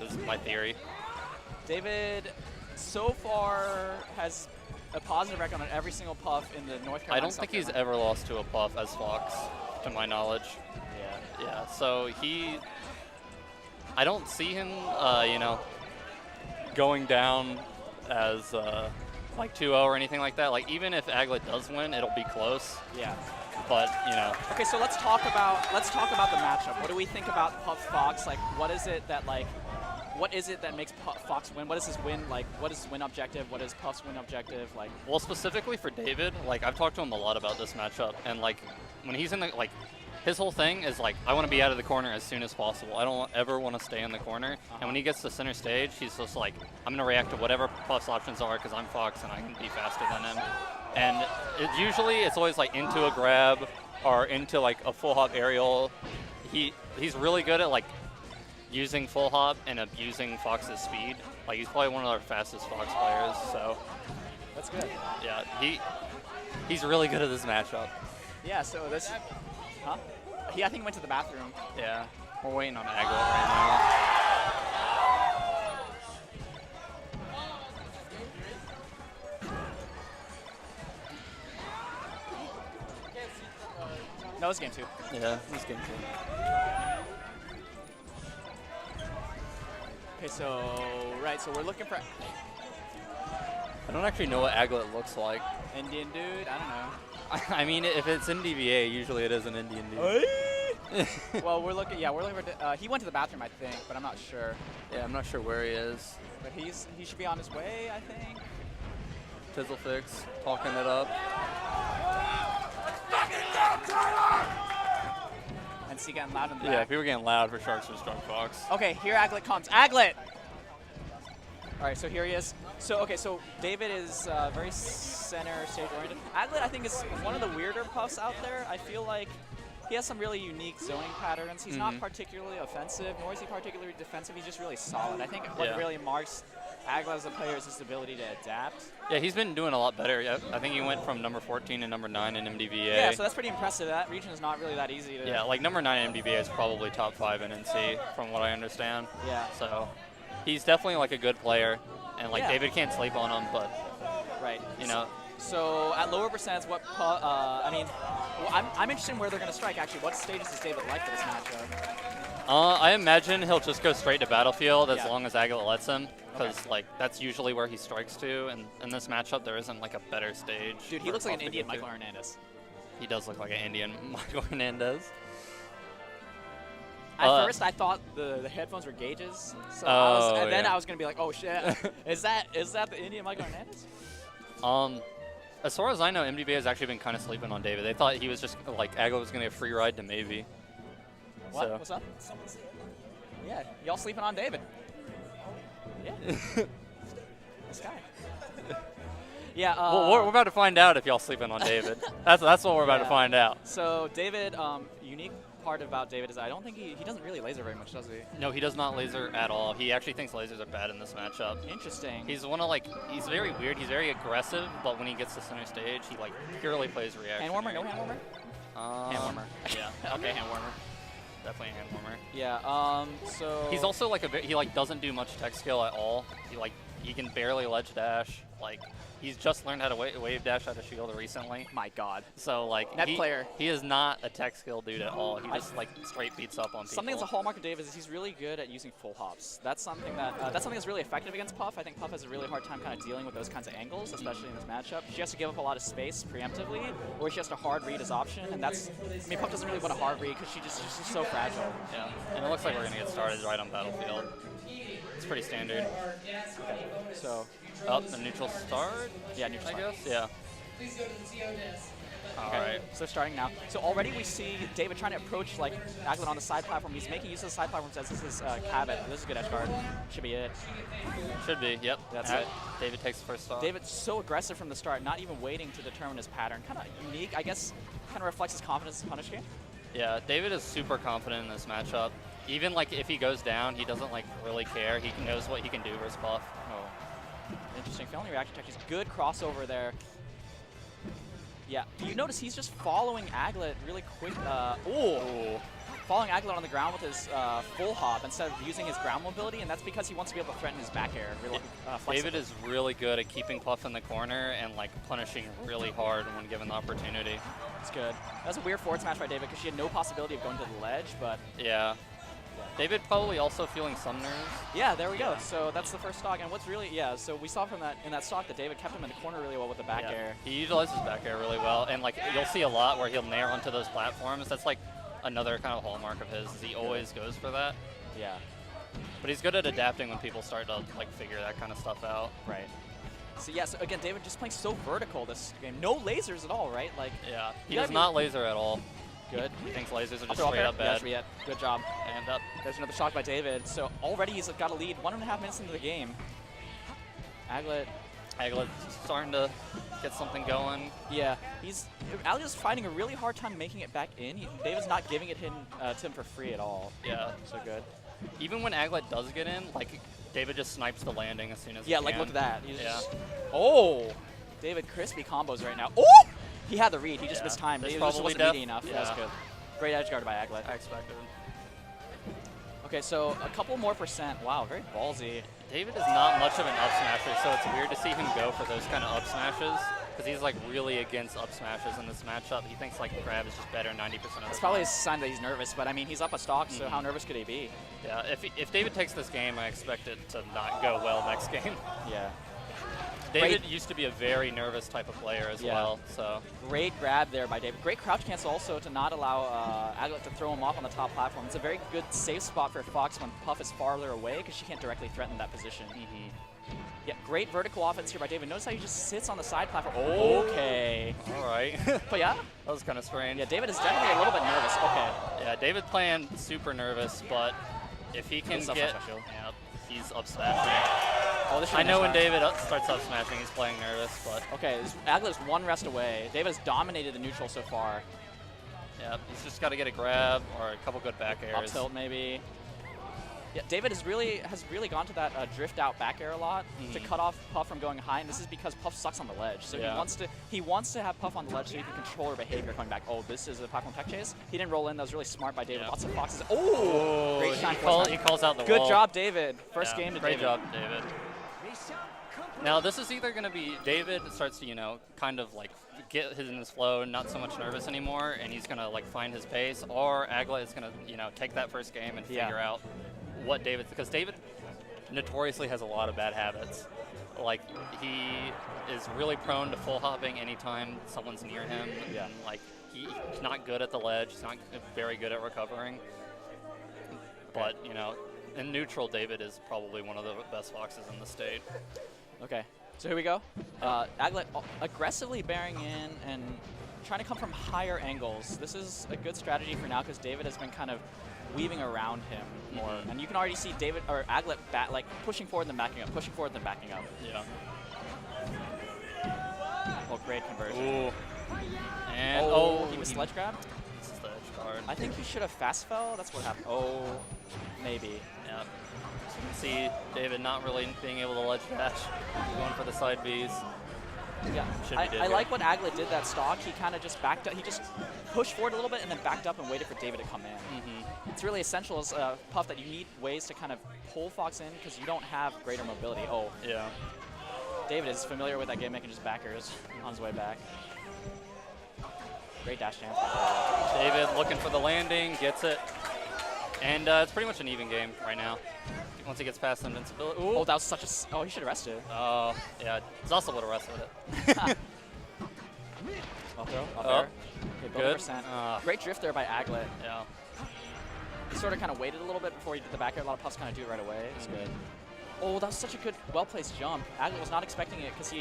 is my theory. David, so far, has a positive record on every single Puff in the North Carolina. I don't think he's ever lost to a Puff as Fox, to my knowledge. Yeah. Yeah, so I don't see him, you know, going down as like 2-0 or anything like that. Like, even if Aglet does win, it'll be close. Yeah. But, you know. Okay, so let's talk about the matchup. What do we think about Puff Fox? Like, what is it that makes Fox win? What is his win like? What is his win objective? What is Puff's win objective? Like, well, specifically for David, like, I've talked to him a lot about this matchup, and like when he's in the his whole thing is like, I want to be out of the corner as soon as possible. I don't ever want to stay in the corner. And when he gets to center stage, he's just like, I'm going to react to whatever Puff's options are because I'm Fox and I can be faster than him. And it's always like into a grab or into like a full hop aerial. He's really good at like using full hop and abusing Fox's speed. Like, he's probably one of our fastest Fox players. So that's good. Yeah, he's really good at this matchup. Yeah. So this, huh? I think he went to the bathroom. Yeah. We're waiting on Aglet right now. No, it's game 2. Yeah, it's game 2. Okay, so we're looking for I don't actually know what Aglet looks like. Indian dude. I don't know. I mean, if it's in DVA, usually it is an Indian dude. Well, we're looking for. He went to the bathroom, I think, but I'm not sure. Yeah, I'm not sure where he is. But he should be on his way, I think. Tizzlefix talking it up. And see getting loud in the back. Yeah, people are getting loud for Sharks vs. Drunk Fox. Okay, here Aglet comes. Aglet! All right, so here he is. So David is very center stage oriented. Aglet, I think, is one of the weirder Puffs out there. I feel like he has some really unique zoning patterns. He's not particularly offensive, nor is he particularly defensive. He's just really solid. I think what really marks Aglet as a player is his ability to adapt. Yeah, he's been doing a lot better. I think he went from number 14 to number 9 in MDVA. Yeah, so that's pretty impressive. That region is not really that easy to... Yeah, like number 9 in MDVA is probably top 5 in NC, from what I understand. Yeah. So he's definitely like a good player, and like David can't sleep on him, but you know. So at lower percents, I mean, I'm interested in where they're going to strike. Actually, what stages does David like for this matchup? I imagine he'll just go straight to Battlefield as long as Aglet lets him, because like that's usually where he strikes to. And in this matchup, there isn't like a better stage. Dude, he looks like an Indian Michael Hernandez. He does look like an Indian Michael Hernandez. At first, I thought the headphones were gauges, so then I was gonna be like, oh shit, is that the Indian Michael Hernandez? As far as I know, MDVA has actually been kind of sleeping on David. They thought he was just like Aglet was gonna get a free ride to maybe. What? So. What's up? Yeah, y'all sleeping on David. Yeah. This guy. Yeah. Well, we're about to find out if y'all sleeping on David. That's what we're about to find out. So David, unique part about David is I don't think he doesn't really laser very much, does he? No, he does not laser at all. He actually thinks lasers are bad in this matchup. Interesting. He's he's very weird. He's very aggressive, but when he gets to center stage, he like purely plays reaction. Hand warmer? No hand warmer? Hand warmer. Yeah. Okay, hand warmer. Definitely a hand warmer. Yeah. So he's also like he like doesn't do much tech skill at all. He can barely ledge dash. Like, he's just learned how to wave dash out of shield recently. My God. So like he is not a tech skill dude at all. He just like straight beats up on people. Something that's a hallmark of David is he's really good at using full hops. That's something that's really effective against Puff. I think Puff has a really hard time kind of dealing with those kinds of angles, especially in this matchup. She has to give up a lot of space preemptively, or she has to hard read his option, and that's. I mean, Puff doesn't really want to hard read because she's just so fragile. Yeah, and it looks like we're gonna get started right on Battlefield. It's pretty standard. Okay. So. The neutral start? Yeah, neutral I guess. Yeah. Please go to the TO desk. Alright, so starting now. So already we see David trying to approach like Aglet on the side platform. He's making use of the side platform as this is Cabot. This is a good edge guard. Should be it. Should be, yep. That's it. David takes the first stock. David's so aggressive from the start, not even waiting to determine his pattern. Kind of unique, I guess, kind of reflects his confidence in the punish game. Yeah, David is super confident in this matchup. Even like if he goes down, he doesn't like really care. He knows what he can do versus Puff. Interesting. Felony reaction tech. He's good crossover there. Yeah, you notice he's just following Aglet really quick. Following Aglet on the ground with his full hop instead of using his ground mobility, and that's because he wants to be able to threaten his back air. Really, David is really good at keeping Puff in the corner and like punishing really hard when given the opportunity. It's good. That was a weird forward smash by David because she had no possibility of going to the ledge, but yeah. David probably also feeling some nerves. Yeah, there we go. So that's the first stock, and what's really so we saw from that in that stock that David kept him in the corner really well with the back air. He utilizes back air really well, and like you'll see a lot where he'll nair onto those platforms. That's like another kind of hallmark of his. Is he always goes for that. Yeah. But he's good at adapting when people start to like figure that kind of stuff out. Right. So yeah, so again, David just playing so vertical this game. No lasers at all, right? Like yeah, he does not laser at all. Good. He thinks lasers are just straight up bad. Yeah, good job. And up. There's another shot by David. So already he's got a lead 1.5 minutes into the game. Aglet's starting to get something going. Yeah, Aglet's finding a really hard time making it back in. David's not giving it to him for free at all. Yeah. So good. Even when Aglet does get in, like David just snipes the landing as soon as he yeah, can. like look at that. He's yeah. David crispy combos right now. Oh! He had the read. He just missed time. David just wasn't meaty enough. Yeah. That was good. Great edge guard by Aglet. I expected. Okay, so a couple more percent. Wow, very ballsy. David is not much of an up smasher, so it's weird to see him go for those kind of up smashes because he's like really against up smashes in this matchup. He thinks like grab is just better 90% of the time. It's probably a sign that he's nervous, but I mean he's up a stock, so how nervous could he be? Yeah, if David takes this game, I expect it to not go well next game. Yeah. David used to be a very nervous type of player as well, so. Great grab there by David. Great crouch cancel also to not allow Aglet to throw him off on the top platform. It's a very good safe spot for Fox when Puff is farther away because she can't directly threaten that position. Yeah, great vertical offense here by David. Notice how he just sits on the side platform. Okay. All right. But yeah. That was kind of strange. Yeah, David is definitely a little bit nervous. Okay. Yeah, David playing super nervous, but if he can get, he's up smashing. Oh, I know when David starts up smashing, he's playing nervous, but. Okay, Aglet is one rest away. David has dominated the neutral so far. Yeah, he's just got to get a grab or a couple good back airs. Up tilt maybe. Yeah, David has really gone to that drift out back air a lot to cut off Puff from going high, and this is because Puff sucks on the ledge. So he wants to have Puff on the ledge so he can control her behavior coming back. Oh, this is a platform tech chase. He didn't roll in. That was really smart by David. Lots of foxes. Oh, great shine. He calls out the Good wall. job, David. First game to Great David. job, David. Now this is either going to be David starts to kind of like get in his flow, not so much nervous anymore, and he's going to like find his pace, or Aglet is going to take that first game and figure out what because David notoriously has a lot of bad habits. Like he is really prone to full hopping anytime someone's near him. Yeah. And, like he's not good at the ledge. He's not very good at recovering. But in neutral, David is probably one of the best foxes in the state. Okay, so here we go. Aglet aggressively bearing in and trying to come from higher angles. This is a good strategy for now because David has been kind of weaving around him more. And you can already see David or Aglet pushing forward and then backing up, pushing forward and then backing up. Yeah. Oh, great conversion. Ooh. And he missed ledge grab? This is the edge guard. I think he should have fast fell. That's what happened. Oh, maybe. Yeah. So you can see David not really being able to ledge dash, going for the side Bs. Yeah, I like what Aglet did that stock. He kind of just backed up. He just pushed forward a little bit and then backed up and waited for David to come in. It's really essential as Puff that you need ways to kind of pull Fox in because you don't have greater mobility. Oh. Yeah. David is familiar with that gimmick and just backers on his way back. Great dash chance. David looking for the landing, gets it. And it's pretty much an even game right now. Once he gets past invincibility. Ooh. Oh, that was such a... Oh, he should have rested. Oh, yeah. He's also would have rested it. Up throw. Up there. Okay, good. Great drift there by Aglet. Yeah. He sort of kind of waited a little bit before he did the back air. A lot of puffs kind of do it right away. It's good. Oh, that was such a good, well-placed jump. Aglet was not expecting it because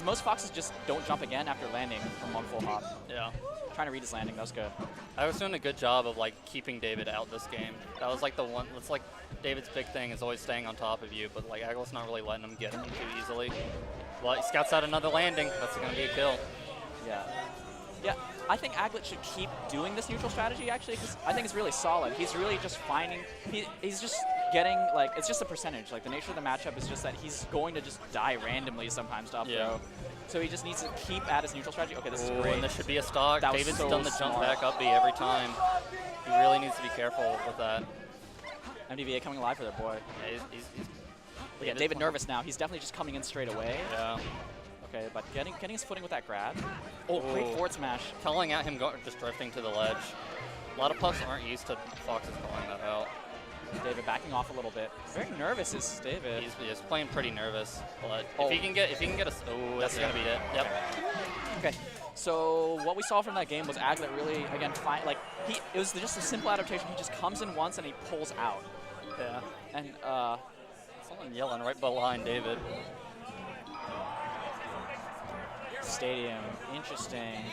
most foxes just don't jump again after landing from one full hop. Yeah. Trying to read his landing. That was good. I was doing a good job of like keeping David out this game. That was like the one. It's like David's big thing is always staying on top of you, but like Aglet's not really letting him get him too easily. Well, he scouts out another landing. That's going to be a kill. Yeah. Yeah, I think Aglet should keep doing this neutral strategy actually because I think it's really solid. He's really just finding. He's just getting, like, it's just a percentage. Like, the nature of the matchup is just that he's going to just die randomly sometimes to up throw. So he just needs to keep at his neutral strategy. Okay, this is great. And this should be a stock. That was David's so done the jump smart. back up B every time. He really needs to be careful with that. MDVA coming alive for their boy. Yeah, he's Yeah, David nervous now. He's definitely just coming in straight away. Yeah. Okay, but getting his footing with that grab. Oh, great forward smash. Calling out him just drifting to the ledge. A lot of puffs aren't used to Foxes calling that out. David backing off a little bit. Very nervous is David. He's playing pretty nervous, but if he can get a that's gonna be it. Yep. Okay. So what we saw from that game was Aglet really again it was just a simple adaptation. He just comes in once and he pulls out. Yeah. And someone yelling right behind David. Stadium, interesting.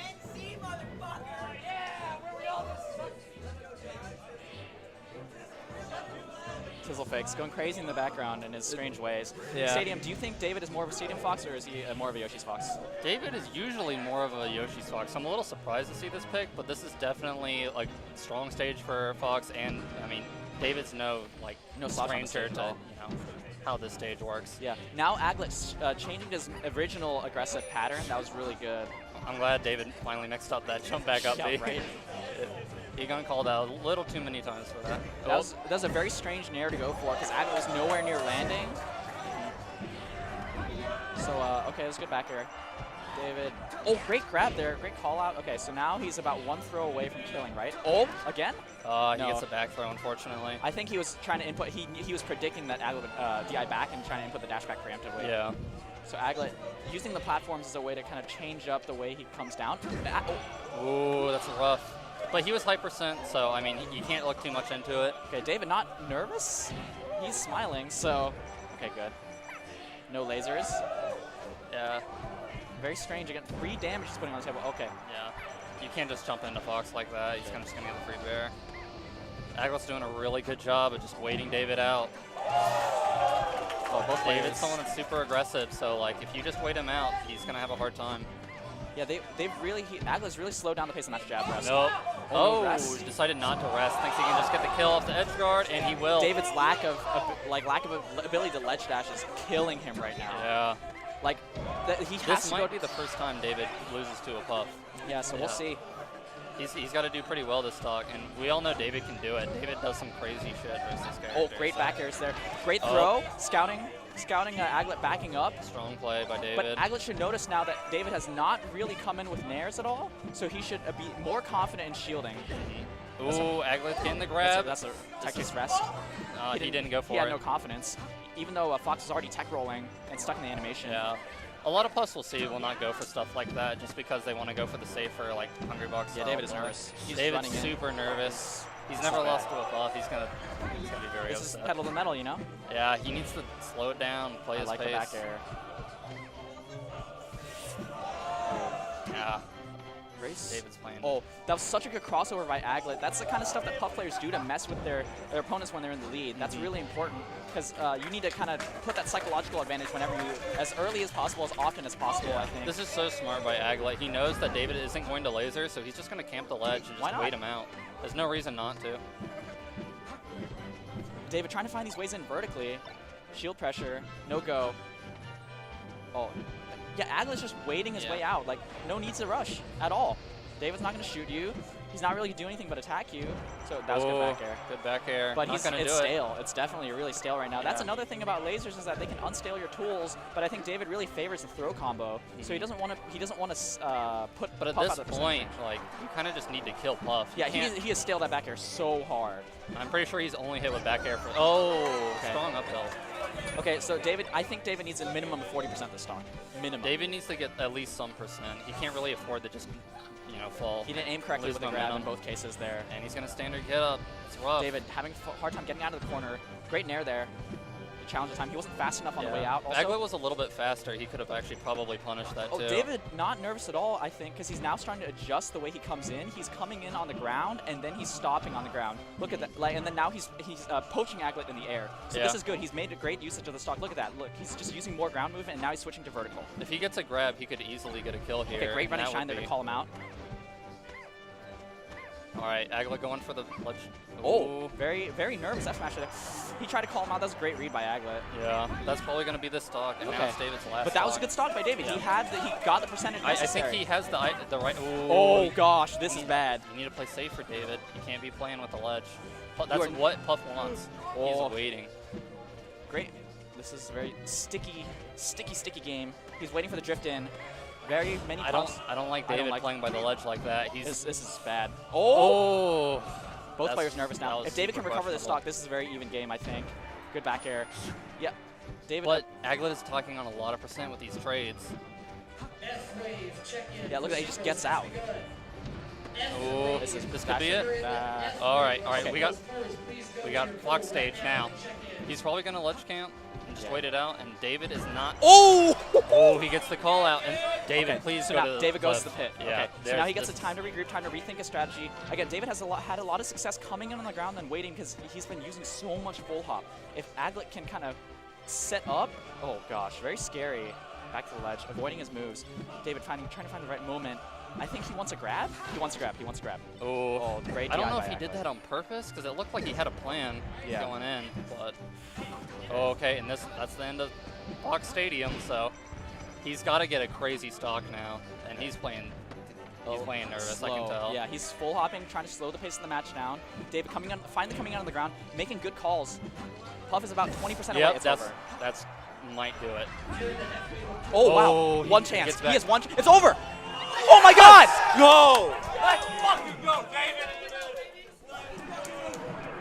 Tizzlefix going crazy in the background in his strange ways. Yeah. Stadium, do you think David is more of a Stadium Fox or is he more of a Yoshi's Fox? David is usually more of a Yoshi's Fox. I'm a little surprised to see this pick, but this is definitely like strong stage for Fox, and I mean, David's no slouch on the stranger stage to at all. how this stage works. Yeah. Now Aglet's changing his original aggressive pattern. That was really good. I'm glad David finally mixed up that jump back up. Yeah, right. He got called out a little too many times for that. That was a very strange nair to go for because Aglet was nowhere near landing. So, okay, that was good back air. David. Oh, great grab there. Great call out. Okay, so now he's about one throw away from killing, right? Oh, again? He No. gets a back throw, unfortunately. I think he was trying to input, he was predicting that Aglet would DI back and trying to input the dash back preemptively. Yeah. So Aglet using the platforms as a way to kind of change up the way he comes down. Ooh, that's rough. But he was hyper sent, so I mean, you can't look too much into it. Okay, David not nervous. He's smiling, so okay, good. No lasers. Yeah. Very strange. Again, 3 damage he's putting on the table. Okay. Yeah. You can't just jump into Fox like that. He's just gonna get the free bear. Aglet's doing a really good job of just waiting David out. Oh, both David's someone that's super aggressive, so like if you just wait him out, he's gonna have a hard time. Yeah, Aglet's really slowed down the pace on that jab press. Nope. Oh, rest. Decided not to rest. Thinks he can just get the kill off the edge guard, and he will. David's lack of ability to ledge dash is killing him right now. Yeah. Like, he has This to might be the first time David loses to a puff. Yeah, so we'll see. He's got to do pretty well this stock, and we all know David can do it. David does some crazy shit versus this character. Oh, great back airs there. Great throw. Scouting Aglet backing up. Strong play by David. But Aglet should notice now that David has not really come in with nairs at all, so he should be more confident in shielding. Ooh, Aglet getting the grab. That's a tech chase rest. He didn't go for it. He had no confidence, even though Fox was already tech rolling and stuck in the animation. Yeah. A lot of puffs we'll see will not go for stuff like that just because they want to go for the safer, like, Hungry Box. Yeah, David is nervous. He's David's running super nervous. He's never lost to a puff. He's gonna be very This upset. is pedal to the metal, you know? Yeah, he needs to slow it down, play his like pace. the back air. Yeah. Grace. David's playing. Oh, that was such a good crossover by Aglet. That's the kind of stuff that puff players do to mess with their opponents when they're in the lead. That's really important because you need to kind of put that psychological advantage whenever you, as early as possible, as often as possible, I think. This is so smart by Aglet. He knows that David isn't going to laser, so he's just going to camp the ledge and just wait him out. There's no reason not to. David trying to find these ways in vertically. Shield pressure, no go. Oh, yeah, Aglet's just waiting his way out. Like, no need to rush at all. David's not going to shoot you. He's not really doing anything but attack you. So that was good back air. Good back air. But it's stale. It's definitely really stale right now. That's another thing about lasers is that they can unstale your tools. But I think David really favors the throw combo. So he doesn't want to. He doesn't want to put. But at Puff this point, like, you kind of just need to kill Puff. Yeah, he has staled that back air so hard. I'm pretty sure he's only hit with back air for. Strong up tilt. Okay, so I think David needs a minimum of 40% this stock. Minimum. David needs to get at least some percent. He can't really afford to just, fall. He didn't aim correctly with the grab in both cases there. And he's going to standard get up. It's rough. David having a hard time getting out of the corner. Great nair there. He challenged the time. He wasn't fast enough on the way out. Aglet was a little bit faster. He could have actually probably punished that too. David not nervous at all, I think, because he's now starting to adjust the way he comes in. He's coming in on the ground, and then he's stopping on the ground. Look at that. And then now he's poaching Aglet in the air. So this is good. He's made a great usage of the stock. Look at that. Look, he's just using more ground movement, and now he's switching to vertical. If he gets a grab, he could easily get a kill here. Okay, great running shine there to call him out. All right, Aglet going for the ledge. Oh, very, very nervous F smash there. He tried to call him out. That was a great read by Aglet. Yeah, that's probably going to be the stock, and now it's David's last But that was a stock. good stock by David. Yeah. He got the percentage I necessary. think he has the right. Ooh, Oh gosh, this is bad. You need to play safe for David. You can't be playing with the ledge. You That's are- what Puff wants. Oh. He's waiting. Great. This is a very sticky game. He's waiting for the drift in. Very many I puffs. don't like I don't David like- playing by the ledge like that. He's This is bad. oh. Both That's- players nervous that now. was If David can super recover this questionable. stock, this is a very even game, I think. Good back air. Yeah. David. But Aglet is talking on a lot of percent with these trades. F-Wave, check in. Yeah, look at that. He just gets out. Oh, This is this could be it. bad. All right. Okay. We got clock stage now. He's probably gonna ledge camp and just Yeah. wait it out. And David is not. Oh! Oh, he gets the call out. And David, Okay, please so go now to the David goes to cliff. the pit. Yeah. Okay. So there's now he gets this- the time to regroup, time to rethink a strategy. Again, David has had a lot of success coming in on the ground and waiting because he's been using so much full hop. If Aglet can kind of set up, oh gosh, very scary. Back to the ledge, avoiding his moves. David trying to find the right moment. I think he wants a grab. He wants a grab. Oh, Oh, great. I don't DI know by if he did Aglet. that on purpose because it looked like he had a plan Yeah. going in, but okay, and that's the end of Fox Stadium, so he's got to get a crazy stock now, and he's playing nervous. I can Slow. tell. Yeah, he's full hopping, trying to slow the pace of the match down. David finally coming out on the ground, making good calls. Puff is about 20% away. Yep, It's that's over. might do it. Oh, wow. Oh, One he chance. gets He back. has one. It's over. Oh, my God. Go!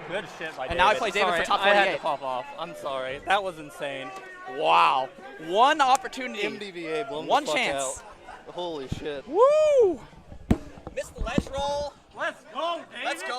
Good shit by And now I play David for top I had to 48. pop off. I'm sorry. That was insane. Wow. One opportunity. MDVA blown One the fuck chance. out. Holy shit. Woo. Missed the ledge roll. Let's go, David. Let's go.